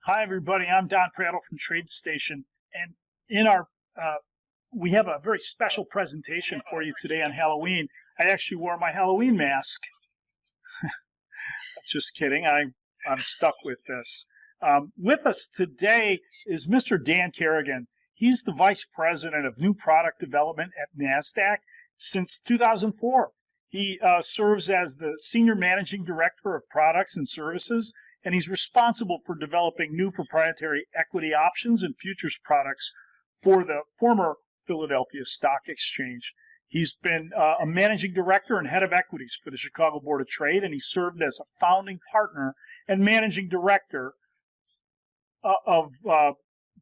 Hi, everybody. I'm Don Prattle from TradeStation, and in our we have a very special presentation for you today on Halloween. I actually wore my Halloween mask. Just kidding. I'm stuck with this. With us today is Mr. Dan Carrigan. He's the Vice President of New Product Development at Nasdaq since 2004. He serves as the Senior Managing Director of Products and Services, and he's responsible for developing new proprietary equity options and futures products for the former Philadelphia Stock Exchange. He's been a managing director and head of equities for the Chicago Board of Trade, and he served as a founding partner and managing director of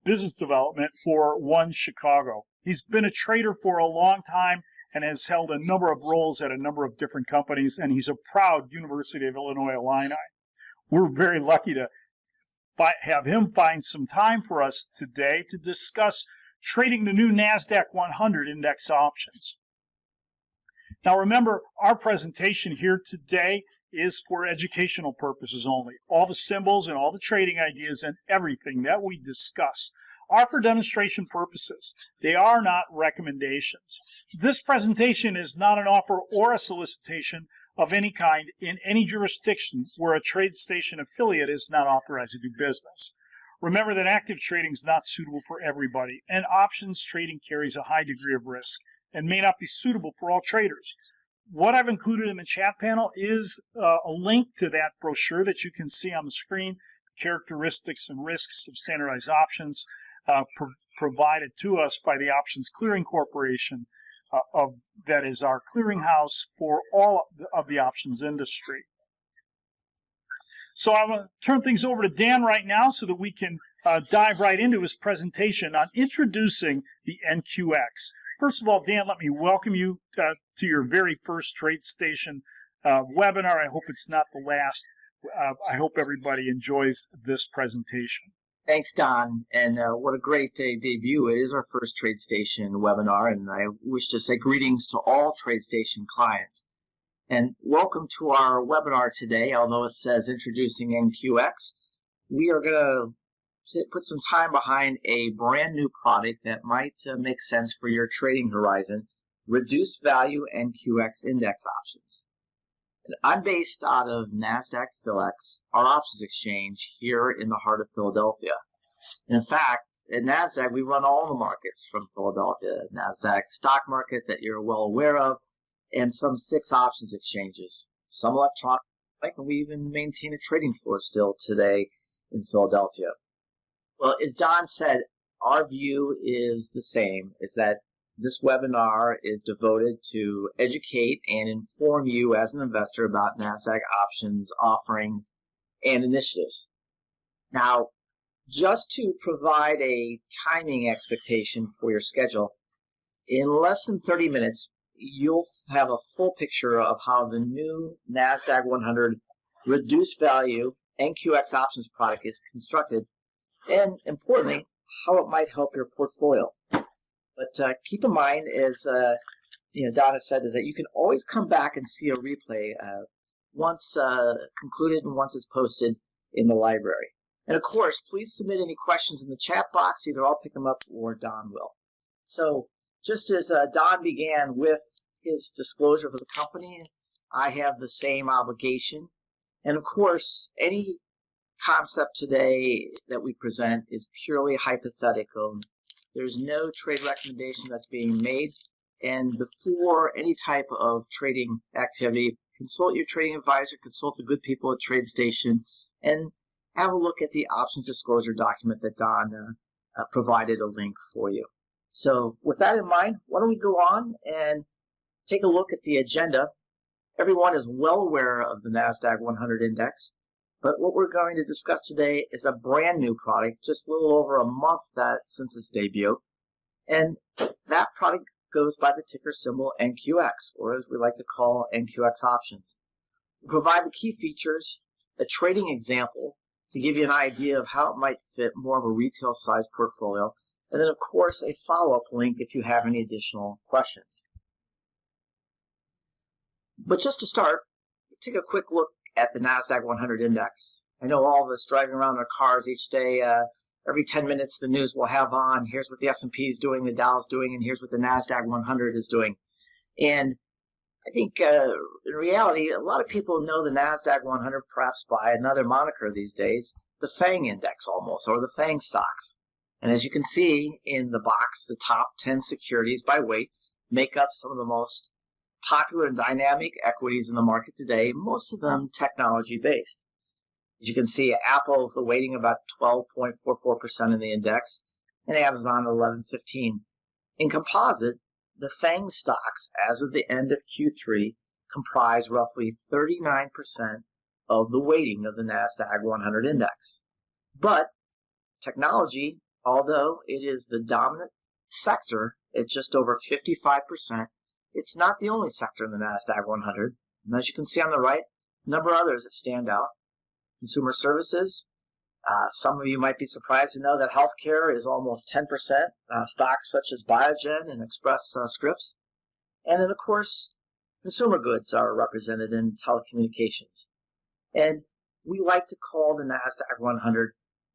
business development for One Chicago. He's been a trader for a long time and has held a number of roles at a number of different companies, and he's a proud University of Illinois alumni. We're very lucky to have him find some time for us today to discuss trading the new Nasdaq-100 Index Options. Now remember, our presentation here today is for educational purposes only. All the symbols and all the trading ideas and everything that we discuss are for demonstration purposes. They are not recommendations. This presentation is not an offer or a solicitation of any kind in any jurisdiction where a TradeStation affiliate is not authorized to do business. Remember that active trading is not suitable for everybody, and options trading carries a high degree of risk and may not be suitable for all traders. What I've included in the chat panel is a link to that brochure that you can see on the screen, characteristics and risks of standardized options provided to us by the Options Clearing Corporation, that is our clearinghouse for all of the options industry. So I'm going to turn things over to Dan right now so that we can dive right into his presentation on introducing the NQX. First of all, Dan, let me welcome you to your very first TradeStation webinar. I hope it's not the last. I hope everybody enjoys this presentation. Thanks, Don, and what a great debut. It is our first TradeStation webinar, and I wish to say greetings to all TradeStation clients. And welcome to our webinar today. Although it says introducing NQX, we are going to put some time behind a brand new product that might make sense for your trading horizon, Reduced Value NQX Index Options. I'm based out of Nasdaq PhilX, our options exchange here in the heart of Philadelphia. And in fact, at Nasdaq, we run all the markets from Philadelphia. Nasdaq stock market that you're well aware of, and some 6 options exchanges, some electronic, and we even maintain a trading floor still today in Philadelphia. Well, as Don said, our view is the same, is that this webinar is devoted to educate and inform you as an investor about Nasdaq options, offerings, and initiatives. Now, just to provide a timing expectation for your schedule, in less than 30 minutes, you'll have a full picture of how the new Nasdaq-100 Reduced Value NQX Options product is constructed, and importantly, how it might help your portfolio. But keep in mind, as Donna said, is that you can always come back and see a replay once concluded and once it's posted in the library. And of course, please submit any questions in the chat box. Either I'll pick them up or Don will. So just as Don began with his disclosure for the company, I have the same obligation. And of course, any concept today that we present is purely hypothetical. There's no trade recommendation that's being made, and before any type of trading activity, consult your trading advisor, consult the good people at TradeStation, and have a look at the options disclosure document that Don provided a link for you. So with that in mind, why don't we go on and take a look at the agenda. Everyone is well aware of the Nasdaq-100 Index. But what we're going to discuss today is a brand new product, just a little over a month since its debut. And that product goes by the ticker symbol NQX, or as we like to call NQX Options. We provide the key features, a trading example to give you an idea of how it might fit more of a retail-sized portfolio, and then, of course, a follow-up link if you have any additional questions. But just to start, take a quick look at the Nasdaq-100 Index. I know all of us driving around our cars each day, every 10 minutes the news will have on, here's what the S&P is doing, the Dow's doing, and here's what the Nasdaq-100 is doing. And I think in reality, a lot of people know the Nasdaq-100 perhaps by another moniker these days, the FANG index almost, or the FANG stocks. And as you can see in the box, the top 10 securities by weight make up some of the most popular and dynamic equities in the market today, most of them technology-based. As you can see, Apple, the weighting about 12.44% in the index, and Amazon 11.15. In composite, the FANG stocks, as of the end of Q3, comprise roughly 39% of the weighting of the Nasdaq-100 index. But technology, although it is the dominant sector at just over 55%, it's not the only sector in the Nasdaq-100. And as you can see on the right, a number of others that stand out. Consumer services. Some of you might be surprised to know that healthcare is almost 10%. Stocks such as Biogen and Express Scripts. And then, of course, consumer goods are represented in telecommunications. And we like to call the Nasdaq-100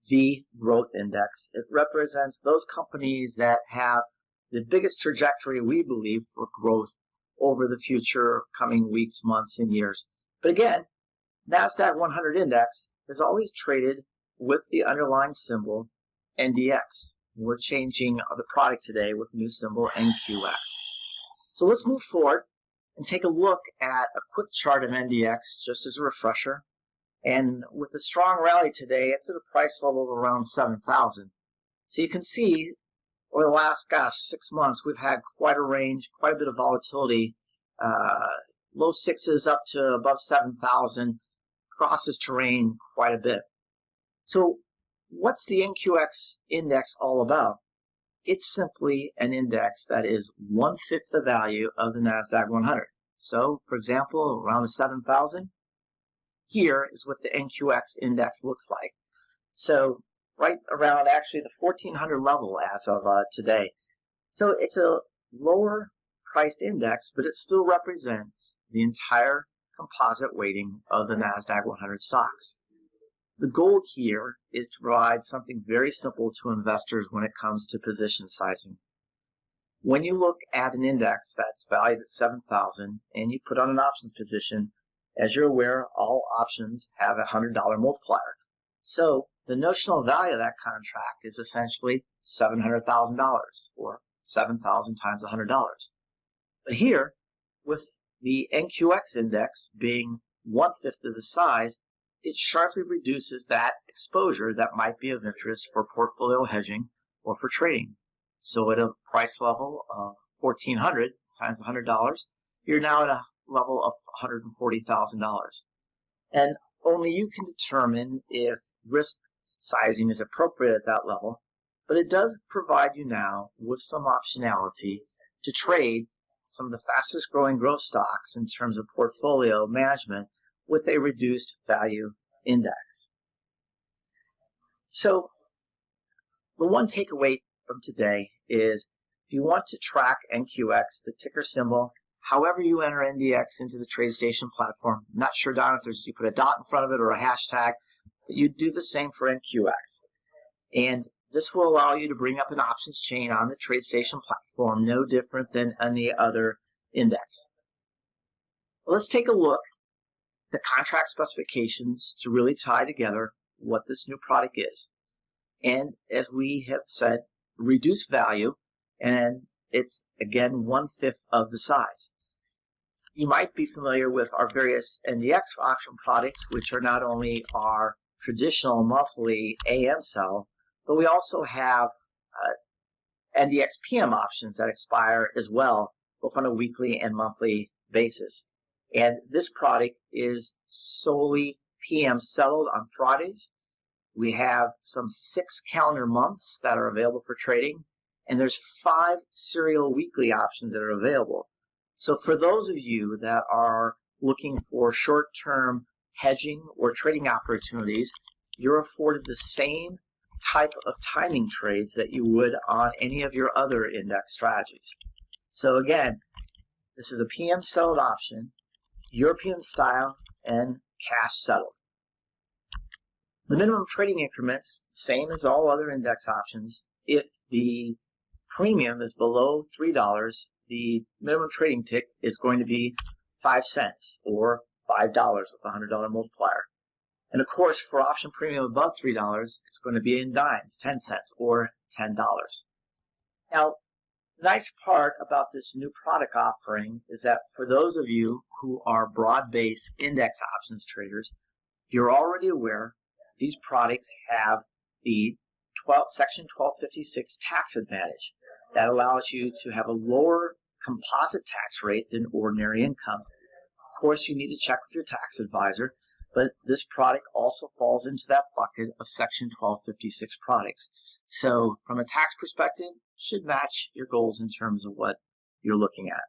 the growth index. It represents those companies that have the biggest trajectory, we believe, for growth over the future coming weeks, months, and years. But again, Nasdaq-100 index is always traded with the underlying symbol NDX. We're changing the product today with the new symbol NQX. So let's move forward and take a look at a quick chart of NDX just as a refresher. And with the strong rally today, it's at a price level of around 7,000. So you can see over the last, 6 months, we've had quite a range, quite a bit of volatility, low sixes up to above 7,000, crosses terrain quite a bit. So what's the NQX index all about? It's simply an index that is 1/5 the value of the Nasdaq-100. So, for example, around the 7,000, here is what the NQX index looks like. So right around actually the 1,400 level as of today. So it's a lower priced index, but it still represents the entire composite weighting of the Nasdaq-100 stocks. The goal here is to provide something very simple to investors when it comes to position sizing. When you look at an index that's valued at 7,000 and you put on an options position, as you're aware, all options have a $100 multiplier. So the notional value of that contract is essentially $700,000, or 7,000 times $100. But here, with the NQX index being 1/5 of the size, it sharply reduces that exposure that might be of interest for portfolio hedging or for trading. So at a price level of $1,400 times $100, you're now at a level of $140,000. And only you can determine if risk sizing is appropriate at that level, but it does provide you now with some optionality to trade some of the fastest growing growth stocks in terms of portfolio management with a reduced value index. So the one takeaway from today is if you want to track NQX, the ticker symbol, however you enter NDX into the TradeStation platform, I'm not sure, Don, if you put a dot in front of it or a hashtag, but you do the same for NQX. And this will allow you to bring up an options chain on the TradeStation platform, no different than any other index. Well, let's take a look at the contract specifications to really tie together what this new product is. And as we have said, reduced value, and it's again 1/5 of the size. You might be familiar with our various NDX option products, which are not only our traditional monthly AM sell, but we also have NDX PM options that expire as well, both on a weekly and monthly basis. And this product is solely PM settled on Fridays. We have some 6 calendar months that are available for trading, and there's 5 serial weekly options that are available. So for those of you that are looking for short-term hedging or trading opportunities, you're afforded the same type of timing trades that you would on any of your other index strategies. So again, this is a PM settled option, European style, and cash settled. The minimum trading increments, same as all other index options. If the premium is below $3, the minimum trading tick is going to be 5 cents or $5 with a $100 multiplier. And of course, for option premium above $3, it's going to be in dimes, 10 cents or $10. Now, the nice part about this new product offering is that for those of you who are broad-based index options traders, you're already aware these products have the Section 1256 tax advantage that allows you to have a lower composite tax rate than ordinary income. Of course, you need to check with your tax advisor, but this product also falls into that bucket of Section 1256 products. So from a tax perspective, it should match your goals in terms of what you're looking at.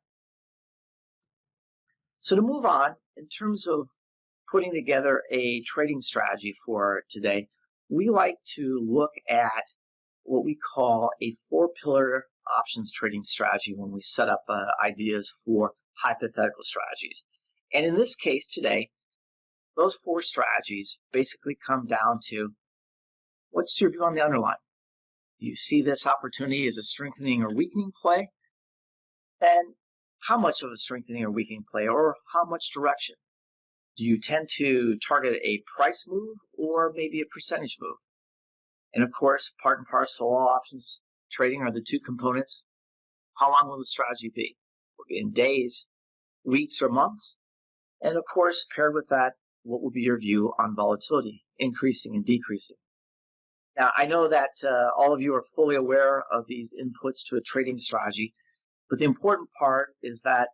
So to move on, in terms of putting together a trading strategy for today, we like to look at what we call a 4-pillar options trading strategy when we set up ideas for hypothetical strategies. And in this case today, those 4 strategies basically come down to, what's your view on the underlying? Do you see this opportunity as a strengthening or weakening play? And how much of a strengthening or weakening play, or how much direction? Do you tend to target a price move or maybe a percentage move? And of course, part and parcel of all options trading are the 2 components. How long will the strategy be? Will it be in days, weeks, or months? And of course, paired with that, what will be your view on volatility, increasing and decreasing? Now, I know that all of you are fully aware of these inputs to a trading strategy, but the important part is that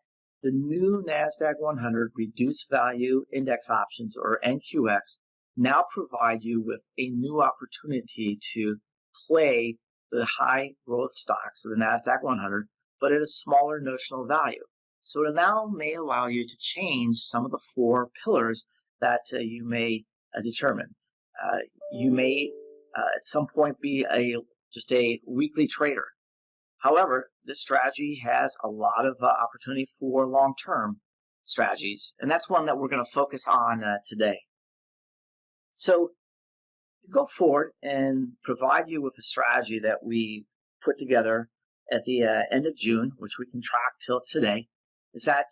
the new Nasdaq-100 Reduced-Value Index Options, or NQX, now provide you with a new opportunity to play the high growth stocks of the Nasdaq-100, but at a smaller notional value. So it now may allow you to change some of the 4 pillars that you may determine. You may at some point be just a weekly trader. However, this strategy has a lot of opportunity for long-term strategies, and that's one that we're going to focus on today. So to go forward and provide you with a strategy that we put together at the end of June, which we can track till today, is that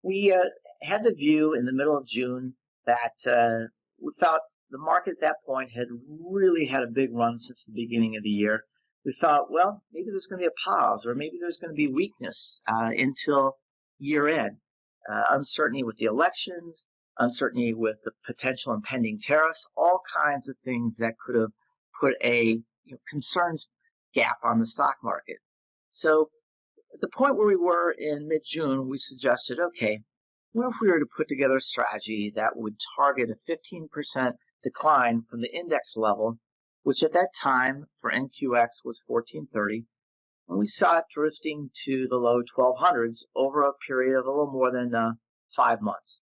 we had the view in the middle of June that we felt the market at that point had really had a big run since the beginning of the year. We thought, well, maybe there's going to be a pause, or maybe there's going to be weakness until year end. Uncertainty with the elections, uncertainty with the potential impending tariffs, all kinds of things that could have put a concerns gap on the stock market. So at the point where we were in mid-June, we suggested, okay, what if we were to put together a strategy that would target a 15% decline from the index level, which at that time for NQX was 1430, and we saw it drifting to the low 1200s over a period of a little more than 5 months.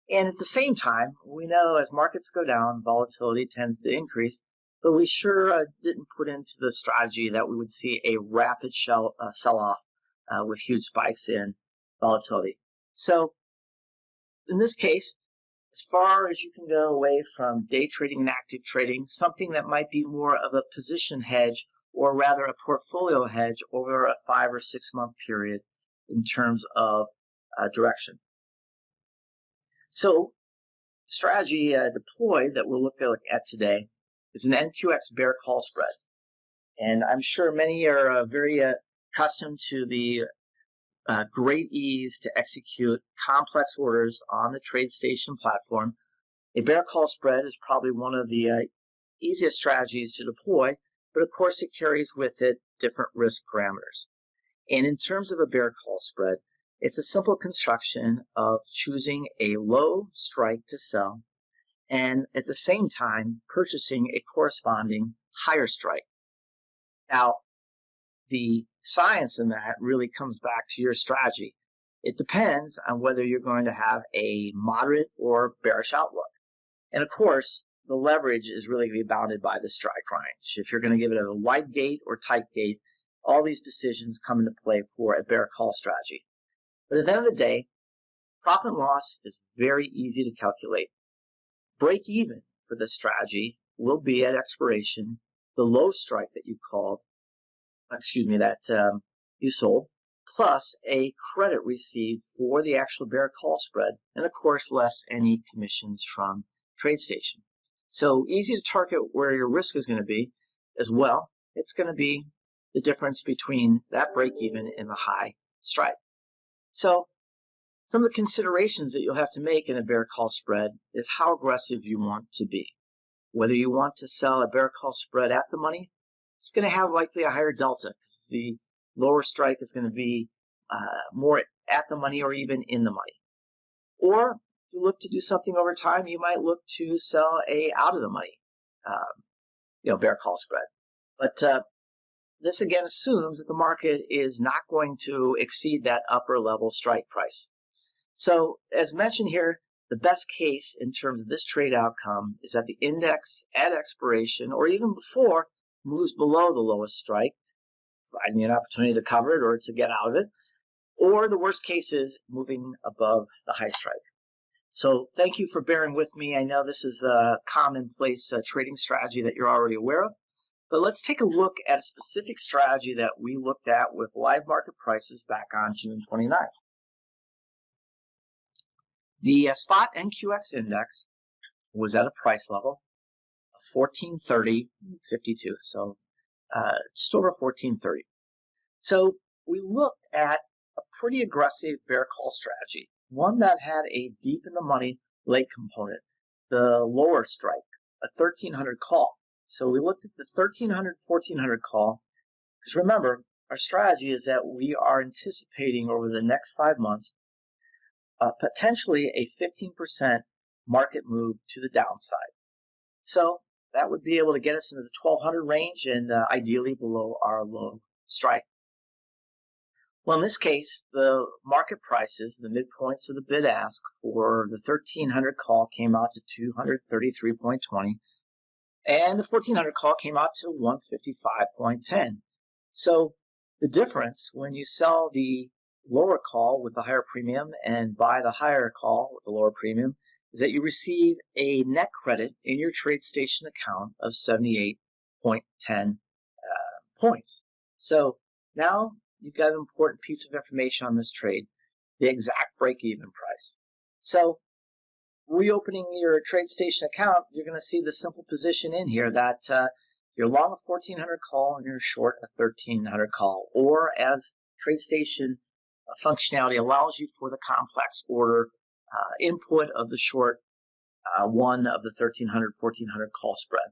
And at the same time, we know as markets go down, volatility tends to increase, but we sure didn't put into the strategy that we would see a rapid sell-off with huge spikes in volatility. So in this case, as far as you can go away from day trading and active trading, something that might be more of a position hedge, or rather a portfolio hedge over a 5 or 6 month period in terms of direction. So strategy deployed that we'll look at today is an NQX bear call spread. And I'm sure many are very accustomed to the great ease to execute complex orders on the TradeStation platform. A bear call spread is probably one of the easiest strategies to deploy, but of course it carries with it different risk parameters. And in terms of a bear call spread, it's a simple construction of choosing a low strike to sell and at the same time purchasing a corresponding higher strike. Now, the science in that really comes back to your strategy. It depends on whether you're going to have a moderate or bearish outlook. And of course, the leverage is really going to be bounded by the strike range. If you're going to give it a wide gate or tight gate, all these decisions come into play for a bear call strategy. But at the end of the day, profit and loss is very easy to calculate. Break even for this strategy will be at expiration the low strike that you you sold, plus a credit received for the actual bear call spread, and of course less any commissions from TradeStation. So easy to target where your risk is going to be as well. It's going to be the difference between that break even and the high strike. So some of the considerations that you'll have to make in a bear call spread is how aggressive you want to be. Whether you want to sell a bear call spread at the money, it's going to have likely a higher delta because the lower strike is going to be more at the money or even in the money. Or if you look to do something over time, you might look to sell a out of the money, bear call spread. But this again assumes that the market is not going to exceed that upper level strike price. So as mentioned here, the best case in terms of this trade outcome is that the index at expiration or even before moves below the lowest strike, finding an opportunity to cover it or to get out of it, or the worst case is moving above the high strike. So thank you for bearing with me. I know this is a commonplace trading strategy that you're already aware of, but let's take a look at a specific strategy that we looked at with live market prices back on June 29th. The spot NQX index was at a price level of 1430.52, so just over 1430. So we looked at a pretty aggressive bear call strategy, one that had a deep in the money late component, the lower strike, a 1300 call. So we looked at the 1300, 1400 call, because remember, our strategy is that we are anticipating over the next 5 months potentially a 15% market move to the downside. So that would be able to get us into the 1200 range and ideally below our low strike. Well, in this case, the market prices, the midpoints of the bid ask for the 1300 call came out to 233.20, and the 1400 call came out to 155.10. So the difference when you sell the lower call with the higher premium and buy the higher call with the lower premium is that you receive a net credit in your TradeStation account of 78.10 points. So now you've got an important piece of information on this trade, the exact break-even price. So reopening your TradeStation account, you're going to see the simple position in here that you're long a 1400 call and you're short a 1300 call, or as TradeStation functionality allows you for the complex order input of the short one of the 1300, 1400 call spread.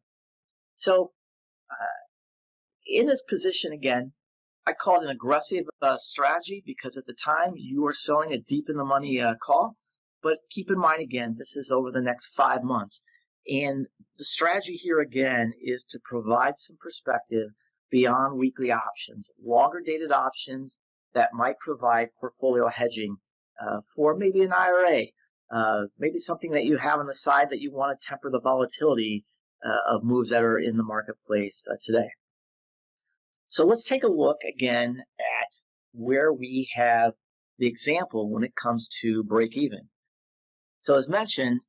So in this position again, I call it an aggressive strategy because at the time you are selling a deep in the money call. But keep in mind again, this is over the next 5 months. And the strategy here again is to provide some perspective beyond weekly options, longer dated options that might provide portfolio hedging for maybe an IRA, maybe something that you have on the side that you want to temper the volatility of moves that are in the marketplace today. So let's take a look again at where we have the example when it comes to break even. So as mentioned,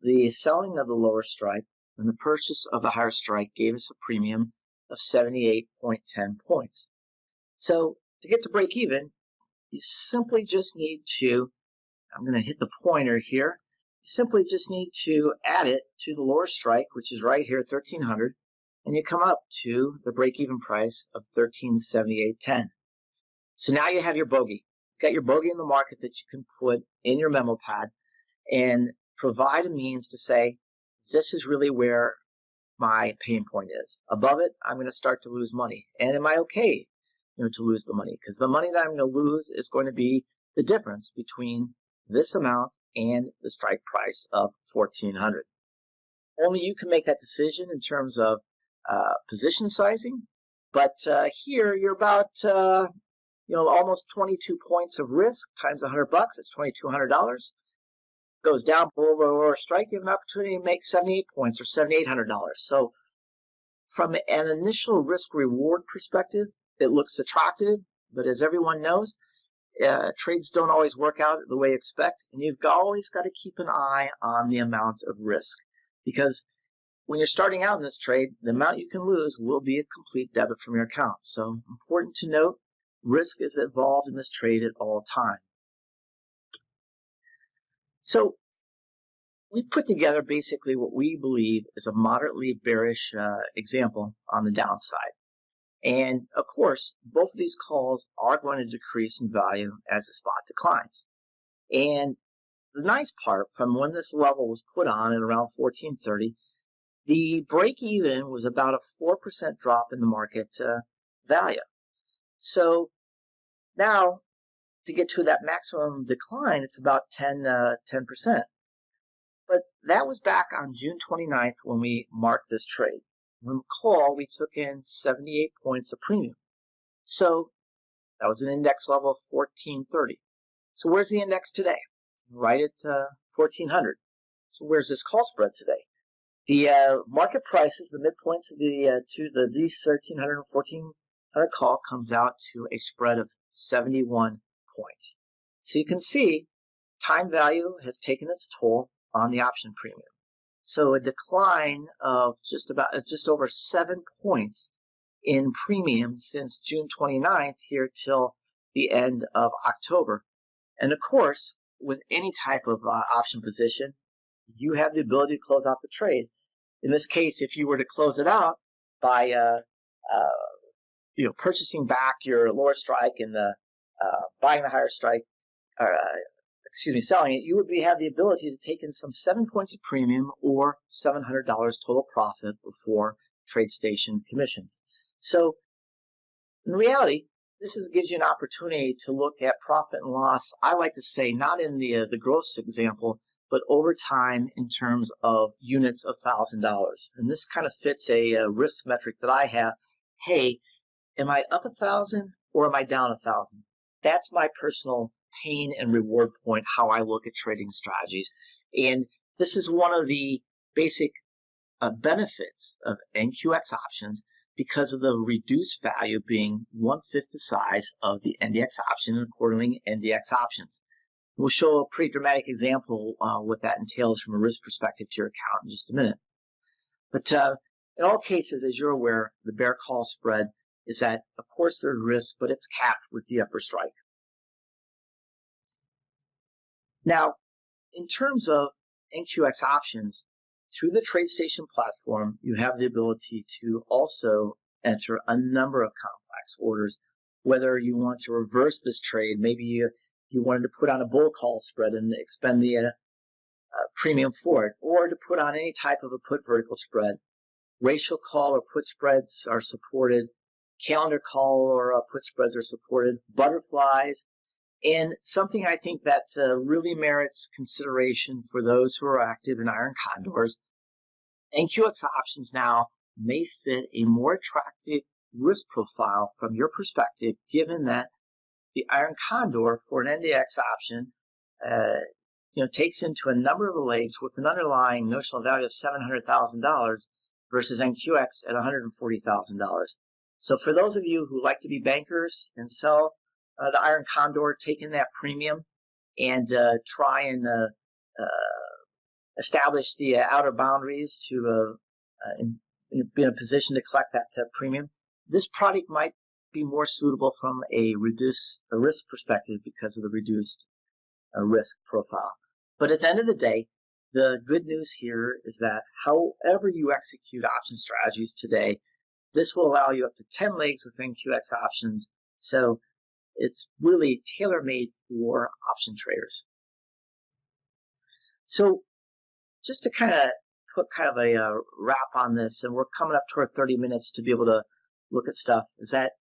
the selling of the lower strike and the purchase of the higher strike gave us a premium of 78.10 points. So to get to break even, you simply just need to, I'm going to hit the pointer here, you simply just need to add it to the lower strike, which is right here at 1300, and you come up to the break-even price of 1378.10. So now you have your bogey. You've got your bogey in the market that you can put in your memo pad and provide a means to say, this is really where my pain point is. Above it, I'm going to start to lose money. And am I okay to lose the money? Because the money that I'm going to lose is going to be the difference between this amount and the strike price of 1400. Only you can make that decision in terms of position sizing, but here you're about almost 22 points of risk times $100. That's $2,200. Goes down below the lower strike, you have an opportunity to make 78 points or $7,800. So from an initial risk reward perspective, it looks attractive, but as everyone knows, trades don't always work out the way you expect, and you've always got to keep an eye on the amount of risk. because when you're starting out in this trade, the amount you can lose will be a complete debit from your account. So important to note, risk is involved in this trade at all times. So we put together basically what we believe is a moderately bearish example on the downside. And of course, both of these calls are going to decrease in value as the spot declines. And the nice part, from when this level was put on at around 1430, the break even was about a 4% drop in the market value. So now to get to that maximum decline, it's about 10%. But that was back on June 29th when we marked this trade. When we call, we took in 78 points of premium. So that was an index level of 1430. So where's the index today? Right at 1400. So where's this call spread today? The market prices, the midpoints of these 1300 and 1400 call comes out to a spread of 71 points. So you can see time value has taken its toll on the option premium. So a decline of just over 7 points in premium since June 29th here till the end of October. And of course, with any type of option position, you have the ability to close out the trade. In this case, if you were to close it out by purchasing back your lower strike and buying the higher strike, selling it, you would have the ability to take in some 7 points of premium or $700 total profit before TradeStation commissions. So in reality, this gives you an opportunity to look at profit and loss. I like to say not in the gross example, but over time in terms of units of $1,000. And this kind of fits a risk metric that I have. Hey, am I up 1,000 or am I down 1,000? That's my personal pain and reward point, how I look at trading strategies. And this is one of the basic benefits of NQX options because of the reduced value being 1/5 the size of the NDX option and accordingly NDX options. We'll show a pretty dramatic example what that entails from a risk perspective to your account in just a minute. But in all cases, as you're aware, the bear call spread is that, of course, there's risk, but it's capped with the upper strike. Now, in terms of NQX options, through the TradeStation platform, you have the ability to also enter a number of complex orders, whether you want to reverse this trade. Maybe you wanted to put on a bull call spread and expend the premium for it, or to put on any type of a put vertical spread. Ratio call or put spreads are supported. Calendar call or put spreads are supported. Butterflies. And something I think that really merits consideration for those who are active in iron condors, NQX options now may fit a more attractive risk profile from your perspective, given that the iron condor for an NDX option takes into a number of the legs with an underlying notional value of $700,000 versus NQX at $140,000. So for those of you who like to be bankers and sell the iron condor, take in that premium and try and establish the outer boundaries to be in a position to collect that premium, this product might be more suitable from a risk perspective because of the reduced risk profile. But at the end of the day, the good news here is that however you execute option strategies today, this will allow you up to 10 legs with NQX options. So it's really tailor-made for option traders. So just to kind of put kind of a wrap on this, and we're coming up to our 30 minutes to be able to look at stuff, is that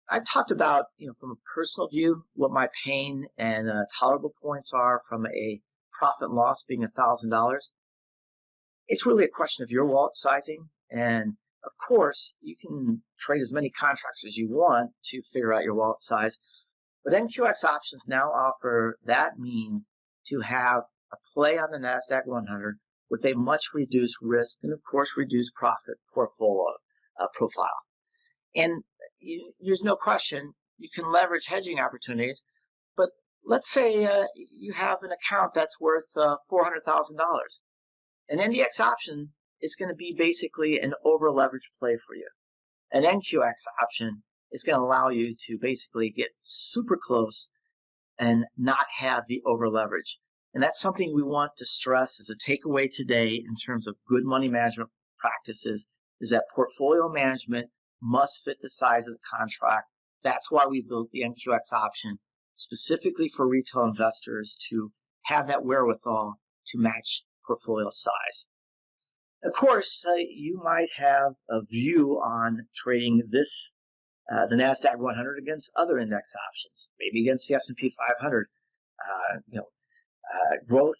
I talked about, from a personal view, what my pain and tolerable points are from a profit and loss being $1,000. It's really a question of your wallet sizing. And of course, you can trade as many contracts as you want to figure out your wallet size. But NQX options now offer that means to have a play on the Nasdaq-100 with a much reduced risk and, of course, reduced profit portfolio profile. And there's no question you can leverage hedging opportunities. But let's say you have an account that's worth $400,000 An NDX option is going to be basically an over-leveraged play for you. An NQX option is going to allow you to basically get super close and not have the over-leverage. And that's something we want to stress as a takeaway today in terms of good money management practices, is that portfolio management must fit the size of the contract. That's why we built the NQX option specifically for retail investors to have that wherewithal to match portfolio size. Of course, you might have a view on trading this, the Nasdaq-100 against other index options, maybe against the S&P 500. Growth,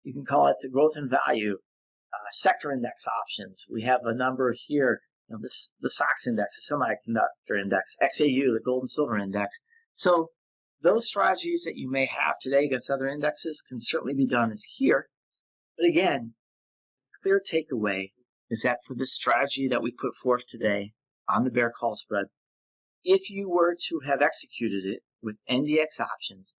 you can call it the growth and value, sector index options. We have a number here, the SOX index, the semiconductor index, XAU, the gold and silver index. So those strategies that you may have today against other indexes can certainly be done as here. But again, clear takeaway is that for this strategy that we put forth today on the bear call spread, if you were to have executed it with NDX options,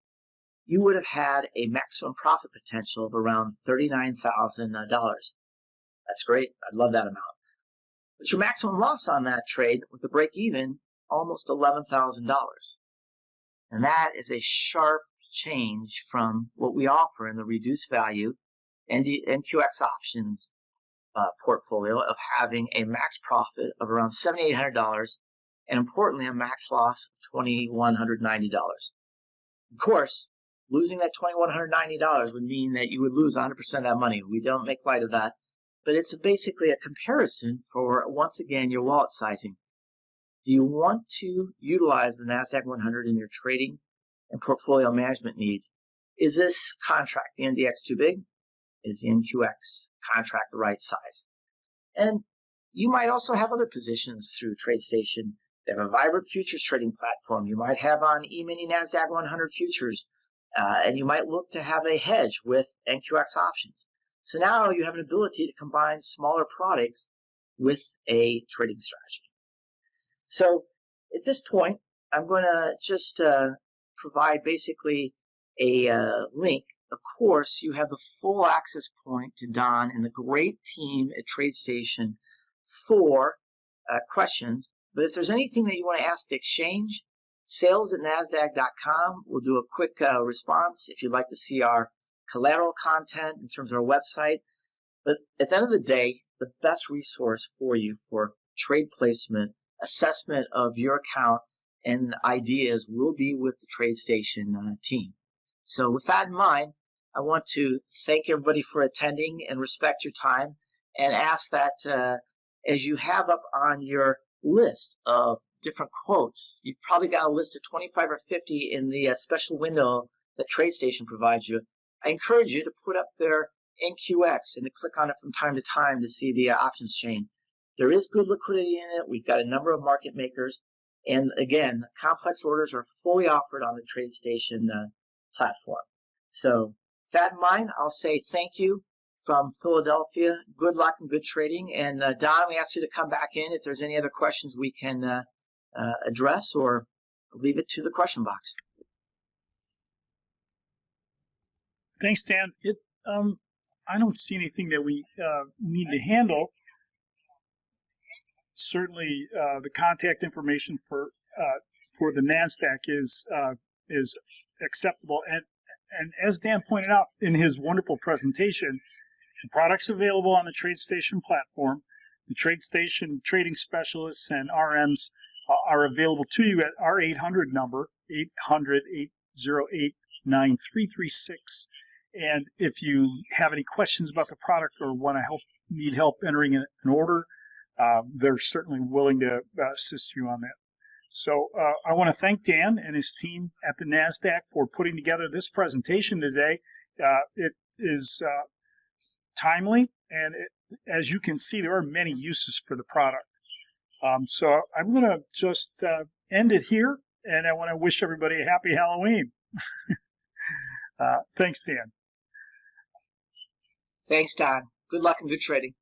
you would have had a maximum profit potential of around $39,000. That's great. I'd love that amount. But your maximum loss on that trade with the break even, almost $11,000. And that is a sharp change from what we offer in the reduced value NQX options portfolio of having a max profit of around $7,800 and importantly a max loss of $2,190. Of course, losing that $2,190 would mean that you would lose 100% of that money. We don't make light of that, but it's basically a comparison for, once again, your wallet sizing. Do you want to utilize the Nasdaq-100 in your trading and portfolio management needs? Is this contract, the NDX, too big? Is the NQX contract the right size? And you might also have other positions through TradeStation. They have a vibrant futures trading platform. You might have on E-mini Nasdaq-100 futures, and you might look to have a hedge with NQX options. So now you have an ability to combine smaller products with a trading strategy. So at this point, I'm going to just provide basically a link. Of course, you have the full access point to Don and the great team at TradeStation for questions. But if there's anything that you want to ask the exchange, sales@nasdaq.com. We'll do a quick response if you'd like to see our collateral content in terms of our website. But at the end of the day, the best resource for you for trade placement, assessment of your account, and ideas will be with the TradeStation team. So with that in mind, I want to thank everybody for attending and respect your time and ask that as you have up on your list of different quotes, you've probably got a list of 25 or 50 in the special window that TradeStation provides you. I encourage you to put up their NQX and to click on it from time to time to see the options chain. There is good liquidity in it. We've got a number of market makers. And again, complex orders are fully offered on the TradeStation platform. So with that in mind, I'll say thank you from Philadelphia. Good luck and good trading. And Don, we ask you to come back in if there's any other questions we can address, or leave it to the question box. Thanks, Dan. I don't see anything that we need to handle. Certainly, the contact information for the Nasdaq is acceptable, and as Dan pointed out in his wonderful presentation, the products available on the TradeStation platform, the TradeStation trading specialists and RMs are available to you at our 800 number, 800-808-9336. And if you have any questions about the product or need help entering an order, they're certainly willing to assist you on that. So I want to thank Dan and his team at the Nasdaq for putting together this presentation today. It is timely, and as you can see, there are many uses for the product. So I'm going to just end it here, and I want to wish everybody a happy Halloween. Thanks, Dan. Thanks, Don. Good luck and good trading.